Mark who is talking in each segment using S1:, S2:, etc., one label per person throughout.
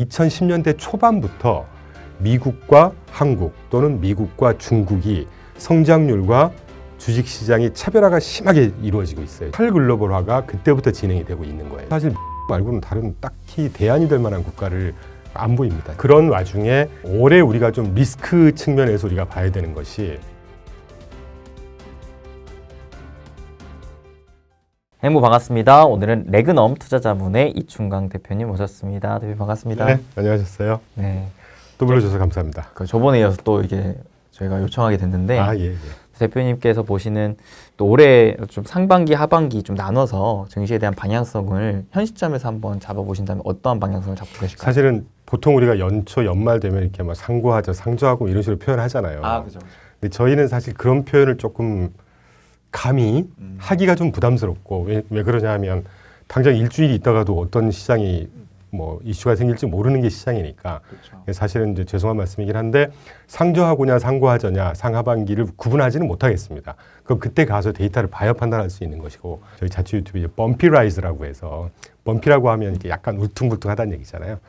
S1: 2010년대 초반부터 미국과 한국 또는 미국과 중국이 성장률과 주식시장이 차별화가 심하게 이루어지고 있어요. 탈글로벌화가 그때부터 진행이 되고 있는 거예요. 사실 말고는 다른 딱히 대안이 될 만한 국가를 안 보입니다. 그런 와중에 올해 우리가 좀 리스크 측면에서 우리가 봐야 되는 것이
S2: 행부 반갑습니다. 오늘은 레그넘 투자자문의 이충강 대표님 모셨습니다. 대표님 반갑습니다.
S1: 네, 안녕하셨어요.
S2: 네,
S1: 또 불러주셔서 감사합니다.
S2: 저번에 이어서 또 이게 저희가 요청하게 됐는데
S1: 예.
S2: 대표님께서 보시는 또 올해 좀 상반기, 하반기 좀 나눠서 증시에 대한 방향성을 현 시점에서 한번 잡아보신다면 어떠한 방향성을 잡고 계실까요?
S1: 사실은 보통 우리가 연초 연말 되면 이렇게 막 상고하죠, 상조하고 이런 식으로 표현하잖아요.
S2: 그죠.
S1: 근데 저희는 사실 그런 표현을 조금 감히 하기가 좀 부담스럽고 왜 그러냐 하면 당장 일주일이 있다가도 어떤 시장이 뭐 이슈가 생길지 모르는 게 시장이니까.
S2: 그렇죠.
S1: 사실은 이제 죄송한 말씀이긴 한데 상조하고냐 상고하자냐 상하반기를 구분하지는 못하겠습니다. 그럼 그때 가서 데이터를 봐야 판단할 수 있는 것이고, 저희 자취 유튜브에 범피라이즈라고 해서, 범피라고 하면 이렇게 약간 울퉁불퉁하다는 얘기잖아요.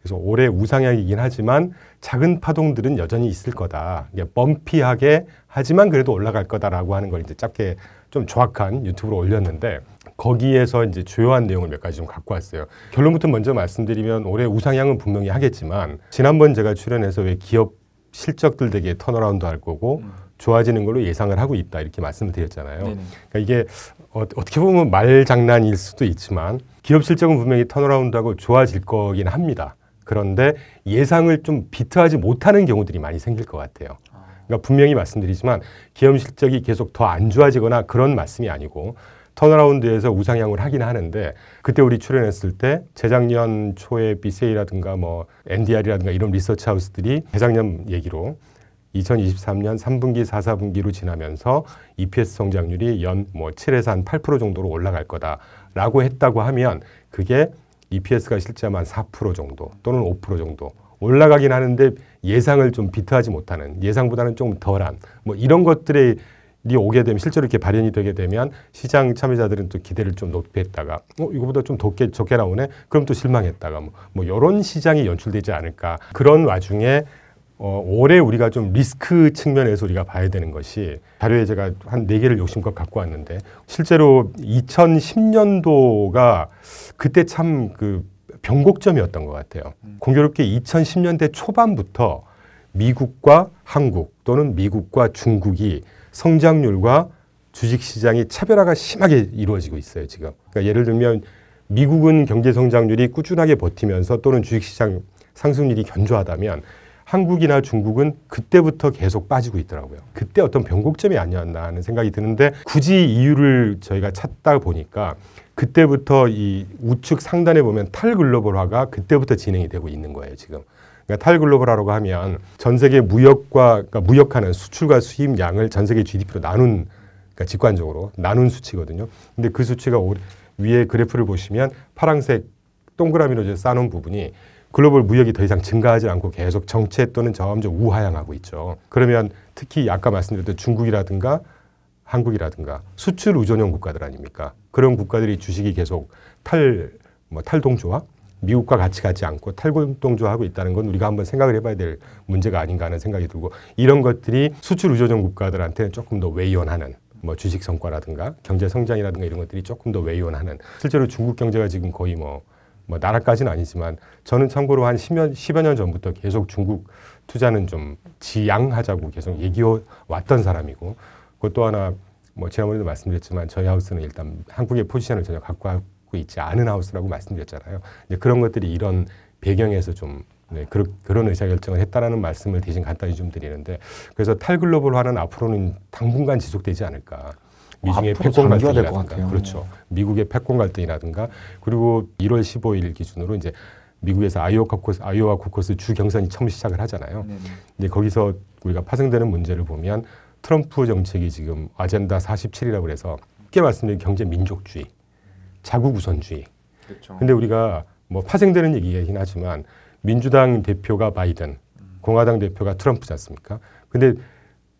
S1: 그래서 올해 우상향이긴 하지만 작은 파동들은 여전히 있을 거다. 범피하게 하지만 그래도 올라갈 거다라고 하는 걸 이제 짧게 좀 정확한 유튜브로 올렸는데, 거기에서 이제 주요한 내용을 몇 가지 좀 갖고 왔어요. 결론부터 먼저 말씀드리면 올해 우상향은 분명히 하겠지만, 지난번 제가 출연해서 왜 기업 실적들 되게 턴어라운드 할 거고 좋아지는 걸로 예상을 하고 있다 이렇게 말씀을 드렸잖아요. 그러니까 이게 어떻게 보면 말장난일 수도 있지만 기업 실적은 분명히 턴어라운드하고 좋아질 거긴 합니다. 그런데 예상을 좀 비트하지 못하는 경우들이 많이 생길 것 같아요. 그러니까 분명히 말씀드리지만 기업 실적이 계속 더 안 좋아지거나 그런 말씀이 아니고 턴어라운드에서 우상향을 하긴 하는데, 그때 우리 출연했을 때 재작년 초에 BCA라든가 뭐 NDR이라든가 이런 리서치 하우스들이 재작년 얘기로 2023년 3분기, 4, 4분기로 지나면서 EPS 성장률이 연 뭐 7에서 한 8% 정도로 올라갈 거다라고 했다고 하면, 그게 EPS가 실제 한 4% 정도 또는 5% 정도 올라가긴 하는데 예상을 좀 비트하지 못하는, 예상보다는 좀 덜한 뭐 이런 것들이 오게 되면, 실제로 이렇게 발현이 되게 되면 시장 참여자들은 또 기대를 좀 높게 했다가 이거보다 좀 적게 나오네? 그럼 또 실망했다가 뭐 이런 시장이 연출되지 않을까. 그런 와중에 올해 우리가 좀 리스크 측면에서 우리가 봐야 되는 것이, 자료에 제가 한 4개를 욕심껏 갖고 왔는데, 실제로 2010년도가 그때 참 그 변곡점이었던 것 같아요. 공교롭게 2010년대 초반부터 미국과 한국 또는 미국과 중국이 성장률과 주식시장이 차별화가 심하게 이루어지고 있어요, 지금. 그러니까 예를 들면 미국은 경제 성장률이 꾸준하게 버티면서 또는 주식시장 상승률이 견조하다면 한국이나 중국은 그때부터 계속 빠지고 있더라고요. 그때 어떤 변곡점이 아니었나 하는 생각이 드는데, 굳이 이유를 저희가 찾다 보니까 그때부터 이 우측 상단에 보면 탈글로벌화가 그때부터 진행이 되고 있는 거예요, 지금. 그러니까 탈글로벌화라고 하면 전 세계 그러니까 무역하는 수출과 수입량을 전 세계 GDP로 나눈, 그러니까 직관적으로 나눈 수치거든요. 근데 그 수치가 위에 그래프를 보시면 파란색 동그라미로 쌓아놓은 부분이 글로벌 무역이 더 이상 증가하지 않고 계속 정체 또는 점점 우하향하고 있죠. 그러면 특히 아까 말씀드렸던 중국이라든가 한국이라든가 수출 의존형 국가들 아닙니까? 그런 국가들이 주식이 계속 탈동조화? 미국과 같이 가지 않고 탈동조화하고 있다는 건 우리가 한번 생각을 해봐야 될 문제가 아닌가 하는 생각이 들고, 이런 것들이 수출 의존형 국가들한테는 조금 더 웨이온하는, 뭐 주식 성과라든가 경제 성장이라든가 이런 것들이 조금 더 웨이온하는, 실제로 중국 경제가 지금 거의 뭐 나라까지는 아니지만, 저는 참고로 한 10여 년 전부터 계속 중국 투자는 좀 지양하자고 계속 얘기해 왔던 사람이고, 그것도 하나 뭐 지난번에도 말씀드렸지만 저희 하우스는 일단 한국의 포지션을 전혀 갖고 있지 않은 하우스라고 말씀드렸잖아요. 이제 그런 것들이 이런 배경에서 좀 그런 의사결정을 했다라는 말씀을 대신 간단히 좀 드리는데, 그래서 탈글로벌화는 앞으로는 당분간 지속되지 않을까. 미중의 패권 갈등이라든가, 그렇죠. 미국의 패권 갈등이라든가, 그리고 1월 15일 기준으로 이제 미국에서 아이오와 코커스 주 경선이 처음 시작을 하잖아요. 이제 거기서 우리가 파생되는 문제를 보면 트럼프 정책이 지금 아젠다 47이라고 해서 쉽게 말씀드리면 경제 민족주의, 자국 우선주의. 그렇죠. 근데 우리가 뭐 파생되는 얘기이긴 하지만 민주당 대표가 바이든, 공화당 대표가 트럼프지 않습니까? 근데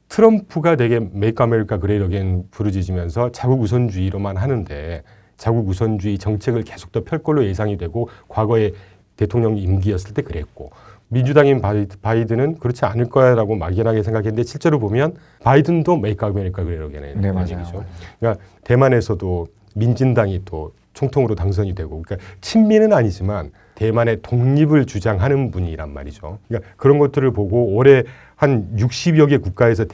S1: 트럼프가 되게 메이크 아메리카 그레이트 어게인 부르짖으면서 자국 우선주의로만 하는데, 자국 우선주의 정책을 계속 더 펼 걸로 예상이 되고 과거에 대통령 임기였을 때 그랬고 민주당인 바이든은 그렇지 않을 거야라고 막연하게 생각했는데 실제로 보면 바이든도 메이크 아메리카 그레이어게인
S2: 네,
S1: 그런 얘기죠. 그러니까 대만에서도 민진당이 또 총통으로 당선이 되고 그러니까 친미는 아니지만 대만의 독립을 주장하는 분이란 말이죠. 그러니까 그런 것들을 보고 올해 한 60여 개 국가에서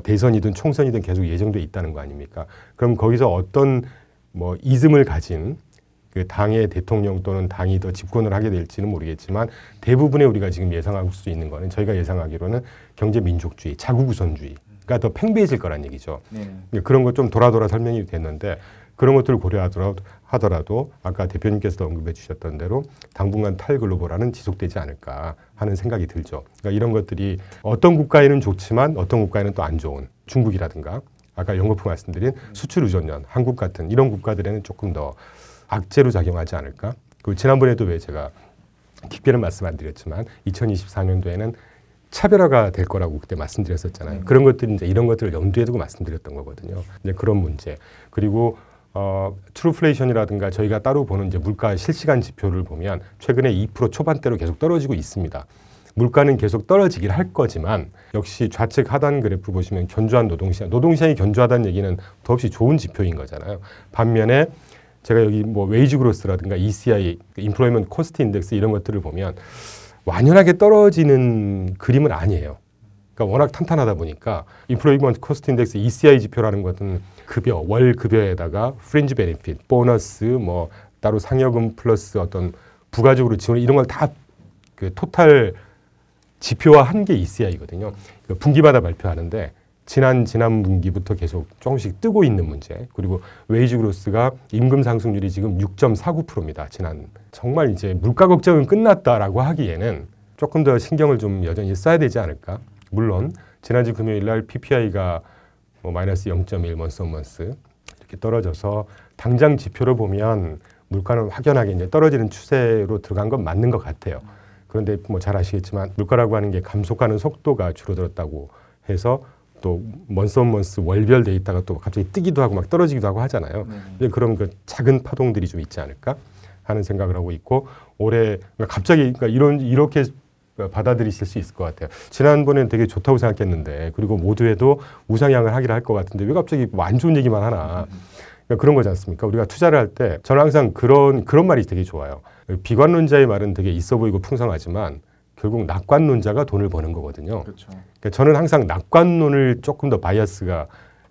S1: 대선이든 총선이든 계속 예정돼 있다는 거 아닙니까? 그럼 거기서 어떤 이즘을 가진 그 당의 대통령 또는 당이 더 집권을 하게 될지는 모르겠지만 대부분의 우리가 지금 예상할 수 있는 거는 저희가 예상하기로는 경제 민족주의, 자국 우선주의가 더 팽배해질 거란 얘기죠. 그런 것 좀 돌아 설명이 됐는데 그런 것들을 고려하더라도 아까 대표님께서도 언급해 주셨던 대로 당분간 탈글로벌화는 지속되지 않을까 하는 생각이 들죠. 그러니까 이런 것들이 어떤 국가에는 좋지만 어떤 국가에는 또 안 좋은 중국이라든가 아까 연거푸 말씀드린 수출 의존연, 한국 같은 이런 국가들에는 조금 더 악재로 작용하지 않을까? 그 지난번에도 왜 제가 특별한 말씀 안 드렸지만 2024년도에는 차별화가 될 거라고 그때 말씀드렸었잖아요. 그런 것들이 이제 이런 것들을 염두에 두고 말씀드렸던 거거든요. 이제 그런 문제. 그리고 트루플레이션이라든가 저희가 따로 보는 이제 물가 실시간 지표를 보면 최근에 2% 초반대로 계속 떨어지고 있습니다. 물가는 계속 떨어지긴 할 거지만 역시 좌측 하단 그래프 보시면 견조한 노동시장이 견조하다는 얘기는 더없이 좋은 지표인 거잖아요. 반면에 제가 여기 웨이지 그로스라든가 ECI, 인플로이먼트 코스트 인덱스 이런 것들을 보면 완연하게 떨어지는 그림은 아니에요. 그러니까 워낙 탄탄하다 보니까 인플로이먼트 코스트 인덱스 ECI 지표라는 것은 급여, 월 급여에다가 프린지 베네핏, 보너스, 따로 상여금 플러스 어떤 부가적으로 지원 이런 걸 다 그 토탈 지표화한 게 ECI거든요. 분기마다 발표하는데 지난 분기부터 계속 조금씩 뜨고 있는 문제. 그리고 웨이지 그로스가 임금 상승률이 지금 6.49%입니다. 정말 이제 물가 걱정은 끝났다라고 하기에는 조금 더 신경을 좀 여전히 써야 되지 않을까. 물론 지난주 금요일 날 PPI가 마이너스 0.1 먼스 이렇게 떨어져서 당장 지표로 보면 물가는 확연하게 이제 떨어지는 추세로 들어간 건 맞는 것 같아요. 그런데 잘 아시겠지만 물가라고 하는 게 감속하는 속도가 줄어들었다고 해서 또 먼스 월별 데이터가 또 갑자기 뜨기도 하고 막 떨어지기도 하고 하잖아요. 그럼 그 작은 파동들이 좀 있지 않을까 하는 생각을 하고 있고 올해 갑자기 이렇게 받아들이실 수 있을 것 같아요. 지난번에는 되게 좋다고 생각했는데 그리고 모두에도 우상향을 하기로 할 것 같은데 왜 갑자기 안 좋은 얘기만 하나. 그런 거지 않습니까? 우리가 투자를 할 때 저는 항상 그런 말이 되게 좋아요. 비관론자의 말은 되게 있어 보이고 풍성하지만 결국 낙관론자가 돈을 버는 거거든요.
S3: 그렇죠.
S1: 그러니까 저는 항상 낙관론을 조금 더 바이어스가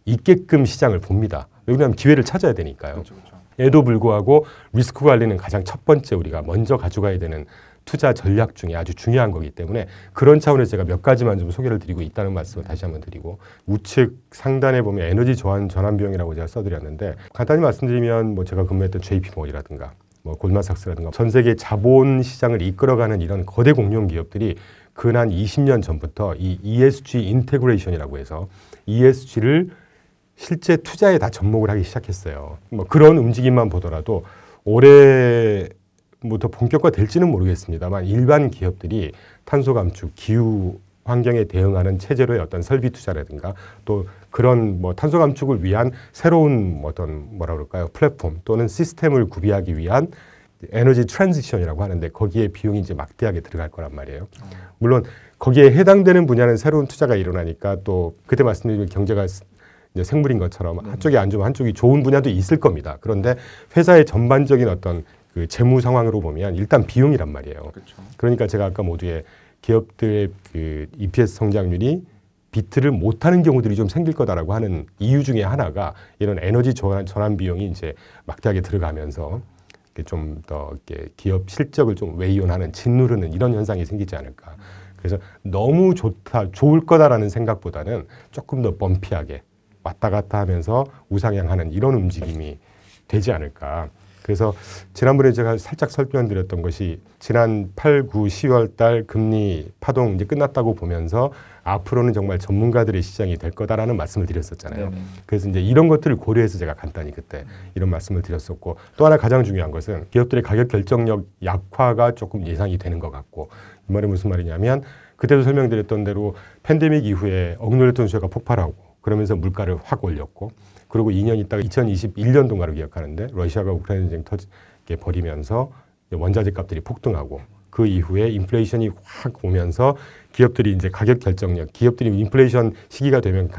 S1: 있게끔 시장을 봅니다. 왜냐하면 기회를 찾아야 되니까요.
S3: 그렇죠, 그렇죠.
S1: 에도 불구하고 리스크 관리는 가장 첫 번째 우리가 먼저 가져가야 되는 투자 전략 중에 아주 중요한 거기 때문에 그런 차원에서 제가 몇 가지만 좀 소개를 드리고 있다는 말씀을 다시 한번 드리고 우측 상단에 보면 에너지 전환 비용이라고 제가 써드렸는데 간단히 말씀드리면 제가 근무했던 JP몰이라든가 골드만삭스라든가 전 세계 자본 시장을 이끌어가는 이런 거대 공룡 기업들이 근한 20년 전부터 이 ESG 인테그레이션이라고 해서 ESG를 실제 투자에 다 접목을 하기 시작했어요. 그런 움직임만 보더라도 올해부터 본격화될지는 모르겠습니다만 일반 기업들이 탄소 감축, 기후 환경에 대응하는 체제로의 어떤 설비 투자라든가 또 그런 탄소 감축을 위한 새로운 플랫폼 또는 시스템을 구비하기 위한 에너지 트랜지션이라고 하는데 거기에 비용이 이제 막대하게 들어갈 거란 말이에요. 물론 거기에 해당되는 분야는 새로운 투자가 일어나니까 또 그때 말씀드린 경제가 이제 생물인 것처럼 한쪽이 안 좋으면 한쪽이 좋은 분야도 있을 겁니다. 그런데 회사의 전반적인 어떤 그 재무 상황으로 보면 일단 비용이란 말이에요.
S3: 그렇죠.
S1: 그러니까 제가 아까 모두에 기업들의 그 EPS 성장률이 비트를 못하는 경우들이 좀 생길 거다라고 하는 이유 중에 하나가 이런 에너지 전환 비용이 이제 막대하게 들어가면서 좀 더 기업 실적을 좀 외이온하는 짓누르는 이런 현상이 생기지 않을까. 그래서 너무 좋을 거다라는 생각보다는 조금 더 범피하게 왔다 갔다 하면서 우상향하는 이런 움직임이 되지 않을까. 그래서 지난번에 제가 살짝 설명드렸던 것이 지난 8, 9, 10월 달 금리 파동 이제 끝났다고 보면서 앞으로는 정말 전문가들의 시장이 될 거다라는 말씀을 드렸었잖아요.
S3: 네네.
S1: 그래서 이제 이런 것들을 고려해서 제가 간단히 그때 이런 말씀을 드렸었고 또 하나 가장 중요한 것은 기업들의 가격 결정력 약화가 조금 예상이 되는 것 같고 이 말이 무슨 말이냐면 그때도 설명드렸던 대로 팬데믹 이후에 억누르던 수요가 폭발하고 그러면서 물가를 확 올렸고 그리고 2년 있다가 2021년도인가로 기억하는데 러시아가 우크라이나 전쟁 벌이면서 원자재 값들이 폭등하고 그 이후에 인플레이션이 확 오면서 기업들이 이제 가격 결정력, 기업들이 인플레이션 시기가 되면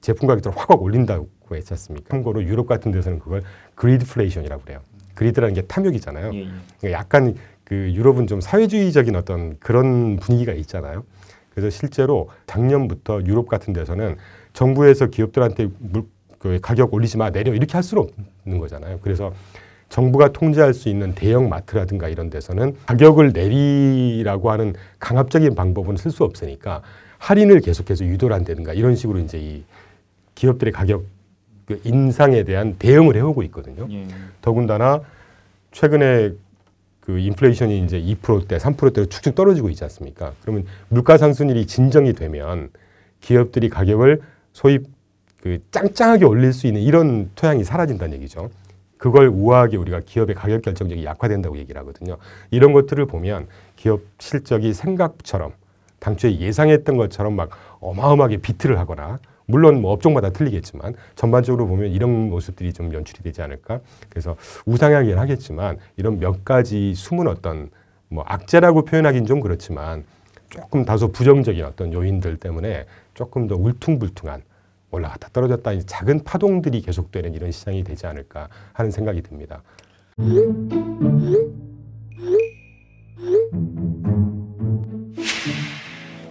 S1: 제품 가격들을 확 올린다고 했지 않습니까? 참고로 유럽 같은 데서는 그걸 그리드플레이션이라고 그래요. 그리드라는 게 탐욕이잖아요. 그러니까 약간 그 유럽은 좀 사회주의적인 어떤 그런 분위기가 있잖아요. 그래서 실제로 작년부터 유럽 같은 데서는 정부에서 기업들한테 그 가격 올리지 마, 내려 이렇게 할 수는 없는 거잖아요. 그래서 정부가 통제할 수 있는 대형 마트라든가 이런 데서는 가격을 내리라고 하는 강압적인 방법은 쓸 수 없으니까 할인을 계속해서 유도를 한다든가 이런 식으로 이제 이 기업들의 가격 그 인상에 대한 대응을 해오고 있거든요. 더군다나 최근에 그 인플레이션이 이제 2%대, 3%대로 축축 떨어지고 있지 않습니까? 그러면 물가 상승률이 진정이 되면 기업들이 가격을 소위 그 짱짱하게 올릴 수 있는 이런 토양이 사라진다는 얘기죠. 그걸 우아하게 우리가 기업의 가격 결정력이 약화된다고 얘기를 하거든요. 이런 것들을 보면 기업 실적이 생각처럼 당초에 예상했던 것처럼 막 어마어마하게 비트를 하거나 물론 뭐 업종마다 틀리겠지만 전반적으로 보면 이런 모습들이 좀 연출이 되지 않을까. 그래서 우상향이긴 하겠지만 이런 몇 가지 숨은 어떤 뭐 악재라고 표현하기는 좀 그렇지만 조금 다소 부정적인 어떤 요인들 때문에 조금 더 울퉁불퉁한 올라갔다 떨어졌다 작은 파동들이 계속되는 이런 시장이 되지 않을까 하는 생각이 듭니다.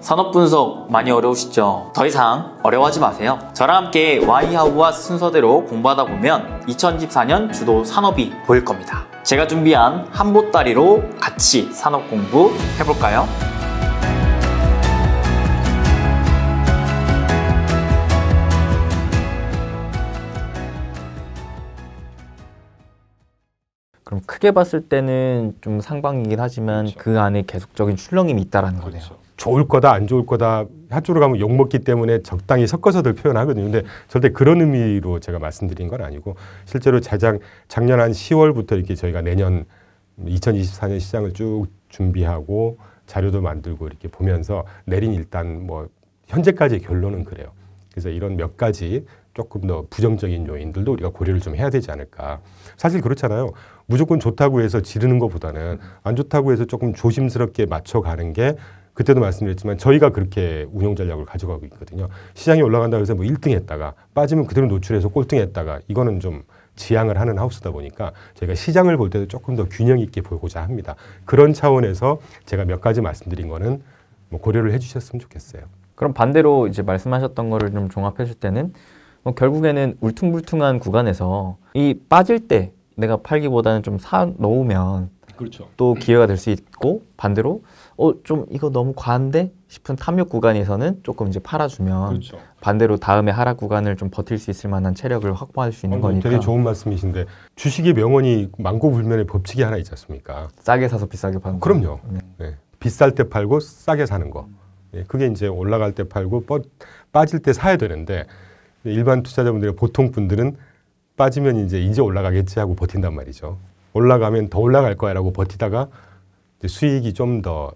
S3: 산업 분석 많이 어려우시죠? 더 이상 어려워하지 마세요. 저랑 함께 Y하우와 순서대로 공부하다 보면 2024년 주도 산업이 보일 겁니다. 제가 준비한 한보따리로 같이 산업 공부 해볼까요?
S2: 그럼 크게 봤을 때는 좀 상방이긴 하지만
S1: 그렇죠.
S2: 그 안에 계속적인 출렁임이 있다라는
S1: 그렇죠.
S2: 거네요.
S1: 좋을 거다 안 좋을 거다 한쪽으로 가면 욕먹기 때문에 적당히 섞어서들 표현하거든요. 근데 절대 그런 의미로 제가 말씀드린 건 아니고 실제로 작년 한 10월부터 이렇게 저희가 내년 2024년 시장을 쭉 준비하고 자료도 만들고 이렇게 보면서 내린 일단 뭐 현재까지의 결론은 그래요. 그래서 이런 몇 가지 조금 더 부정적인 요인들도 우리가 고려를 좀 해야 되지 않을까. 사실 그렇잖아요. 무조건 좋다고 해서 지르는 것보다는 안 좋다고 해서 조금 조심스럽게 맞춰가는 게 그때도 말씀드렸지만 저희가 그렇게 운용 전략을 가져가고 있거든요. 시장이 올라간다고 해서 뭐 1등 했다가 빠지면 그대로 노출해서 꼴등 했다가 이거는 좀 지향을 하는 하우스다 보니까 저희가 시장을 볼 때도 조금 더 균형 있게 보고자 합니다. 그런 차원에서 제가 몇 가지 말씀드린 거는 뭐 고려를 해주셨으면 좋겠어요.
S2: 그럼 반대로 이제 말씀하셨던 거를 좀 종합했을 때는 결국에는 울퉁불퉁한 구간에서 이 빠질 때 내가 팔기보다는 좀 사 놓으면
S1: 그렇죠.
S2: 또 기회가 될 수 있고 반대로 좀 이거 너무 과한데 싶은 탐욕 구간에서는 조금 이제 팔아주면
S1: 그렇죠.
S2: 반대로 다음에 하락 구간을 좀 버틸 수 있을 만한 체력을 확보할 수 있는 거니까.
S1: 되게 좋은 말씀이신데 주식의 명언이 망고불면의 법칙이 하나 있지 않습니까?
S2: 싸게 사서 비싸게 파는 거.
S1: 그럼요. 네. 비쌀 때 팔고 싸게 사는 거. 네. 그게 이제 올라갈 때 팔고 빠질 때 사야 되는데 일반 투자자분들의 보통 분들은 빠지면 이제 올라가겠지 하고 버틴단 말이죠. 올라가면 더 올라갈 거야라고 버티다가 이제 수익이 좀 더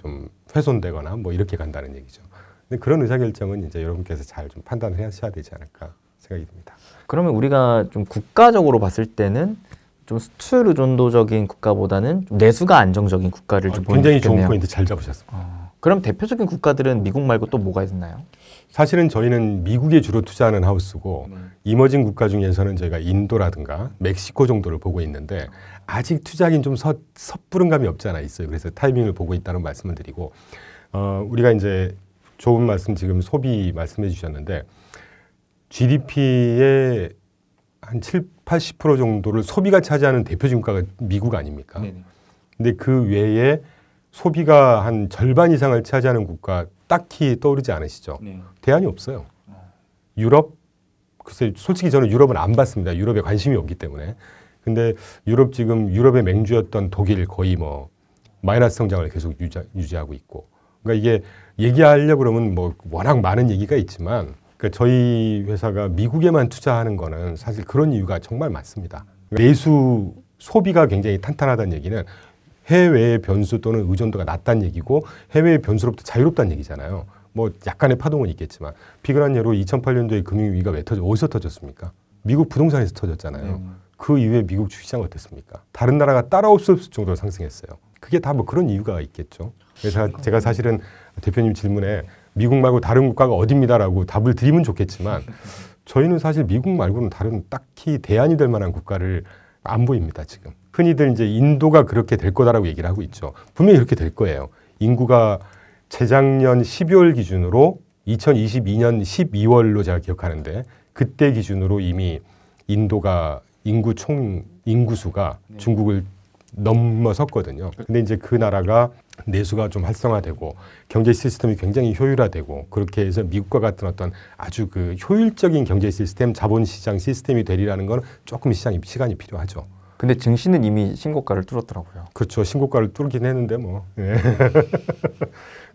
S1: 좀 훼손되거나 뭐 이렇게 간다는 얘기죠. 근데 그런 의사결정은 이제 여러분께서 잘 좀 판단을 하셔야 되지 않을까 생각이 듭니다.
S2: 그러면 우리가 좀 국가적으로 봤을 때는 좀 수출 의존도적인 국가보다는 좀 내수가 안정적인 국가를 좀 보는 게
S1: 굉장히
S2: 좋겠네요.
S1: 좋은 포인트 잘 잡으셨습니다.
S2: 그럼 대표적인 국가들은 미국 말고 또 뭐가 있나요?
S1: 사실은 저희는 미국에 주로 투자하는 하우스고 이머징 국가 중에서는 저희가 인도라든가 멕시코 정도를 보고 있는데 아직 투자하기는 좀 섣부른 감이 없지 않아 있어요. 그래서 타이밍을 보고 있다는 말씀을 드리고 우리가 이제 좋은 말씀 지금 소비 말씀해 주셨는데 GDP의 한 7, 80% 정도를 소비가 차지하는 대표적인 국가가 미국 아닙니까? 네네. 근데 그 외에 소비가 한 절반 이상을 차지하는 국가 딱히 떠오르지 않으시죠? 네. 대안이 없어요. 유럽? 글쎄 솔직히 저는 유럽은 안 봤습니다. 유럽에 관심이 없기 때문에. 근데 유럽의 맹주였던 독일 거의 뭐 마이너스 성장을 계속 유지하고 있고. 그러니까 이게 얘기하려고 그러면 뭐 워낙 많은 얘기가 있지만 그러니까 저희 회사가 미국에만 투자하는 거는 사실 그런 이유가 정말 많습니다. 내수 소비가 굉장히 탄탄하다는 얘기는 해외의 변수 또는 의존도가 낮다는 얘기고 해외의 변수로부터 자유롭다는 얘기잖아요. 뭐 약간의 파동은 있겠지만 비근한 예로 2008년도에 금융위기가 어디서 터졌습니까? 미국 부동산에서 터졌잖아요. 그 이후에 미국 주식시장 어땠습니까? 다른 나라가 따라올 수 없을 정도로 상승했어요. 그게 다 뭐 그런 이유가 있겠죠. 그래서 제가 사실은 대표님 질문에 미국 말고 다른 국가가 어딥니다라고 답을 드리면 좋겠지만 저희는 사실 미국 말고는 다른 딱히 대안이 될 만한 국가를 안 보입니다, 지금. 흔히들 이제 인도가 그렇게 될 거다라고 얘기를 하고 있죠. 분명히 그렇게 될 거예요. 인구가 재작년 12월 기준으로 2022년 12월로 제가 기억하는데 그때 기준으로 이미 인도가 인구수가 중국을 넘어섰거든요. 근데 이제 그 나라가 내수가 좀 활성화되고 경제 시스템이 굉장히 효율화되고 그렇게 해서 미국과 같은 어떤 아주 그 효율적인 경제 시스템, 자본시장 시스템이 되리라는 건 조금 시간이 필요하죠.
S2: 근데 증시는 이미 신고가를 뚫었더라고요.
S1: 그렇죠. 신고가를 뚫긴 했는데 뭐. 예.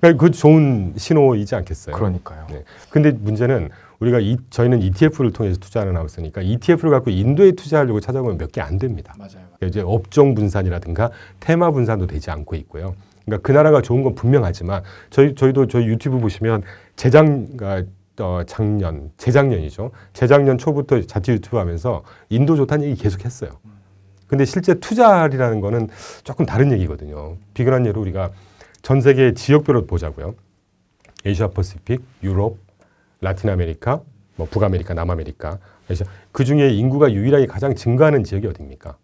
S1: 그러니까 그 좋은 신호이지 않겠어요?
S2: 그러니까요.
S1: 네. 근데 문제는 우리가 저희는 ETF를 통해서 투자를 하고 있으니까 ETF를 갖고 인도에 투자하려고 찾아보면 몇 개 안 됩니다.
S3: 맞아요.
S1: 이제 업종 분산이라든가 테마 분산도 되지 않고 있고요. 그러니까 그 나라가 좋은 건 분명하지만 저희도 저희 유튜브 보시면 재작년이죠. 재작년 초부터 자체 유튜브 하면서 인도 좋다는 얘기 계속 했어요. 근데 실제 투자하리라는 거는 조금 다른 얘기거든요. 비근한 예로 우리가 전 세계 지역별로 보자고요. 아시아 퍼시픽, 유럽, 라틴 아메리카, 뭐 북아메리카, 남아메리카. 그 중에 인구가 유일하게 가장 증가하는 지역이 어디입니까?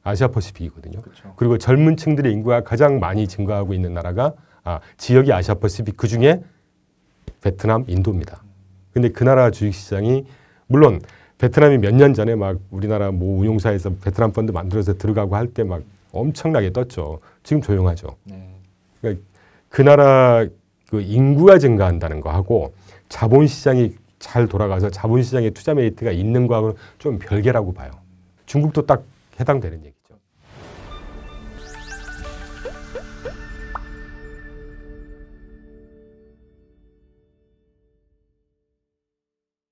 S1: 아시아 퍼시픽이거든요.
S3: 그렇죠.
S1: 그리고 젊은 층들의 인구가 가장 많이 증가하고 있는 나라가 지역이 아시아 퍼시픽 그 중에 베트남, 인도입니다. 근데 그 나라 주식시장이 물론 베트남이 몇 년 전에 막 우리나라 뭐 운용사에서 베트남 펀드 만들어서 들어가고 할 때 막 엄청나게 떴죠. 지금 조용하죠.
S3: 네.
S1: 그러니까 그 나라 그 인구가 증가한다는 거하고 자본시장이 잘 돌아가서 자본시장에 투자 메리트가 있는 거하고는 좀 별개라고 봐요. 중국도 딱 해당되는 얘기.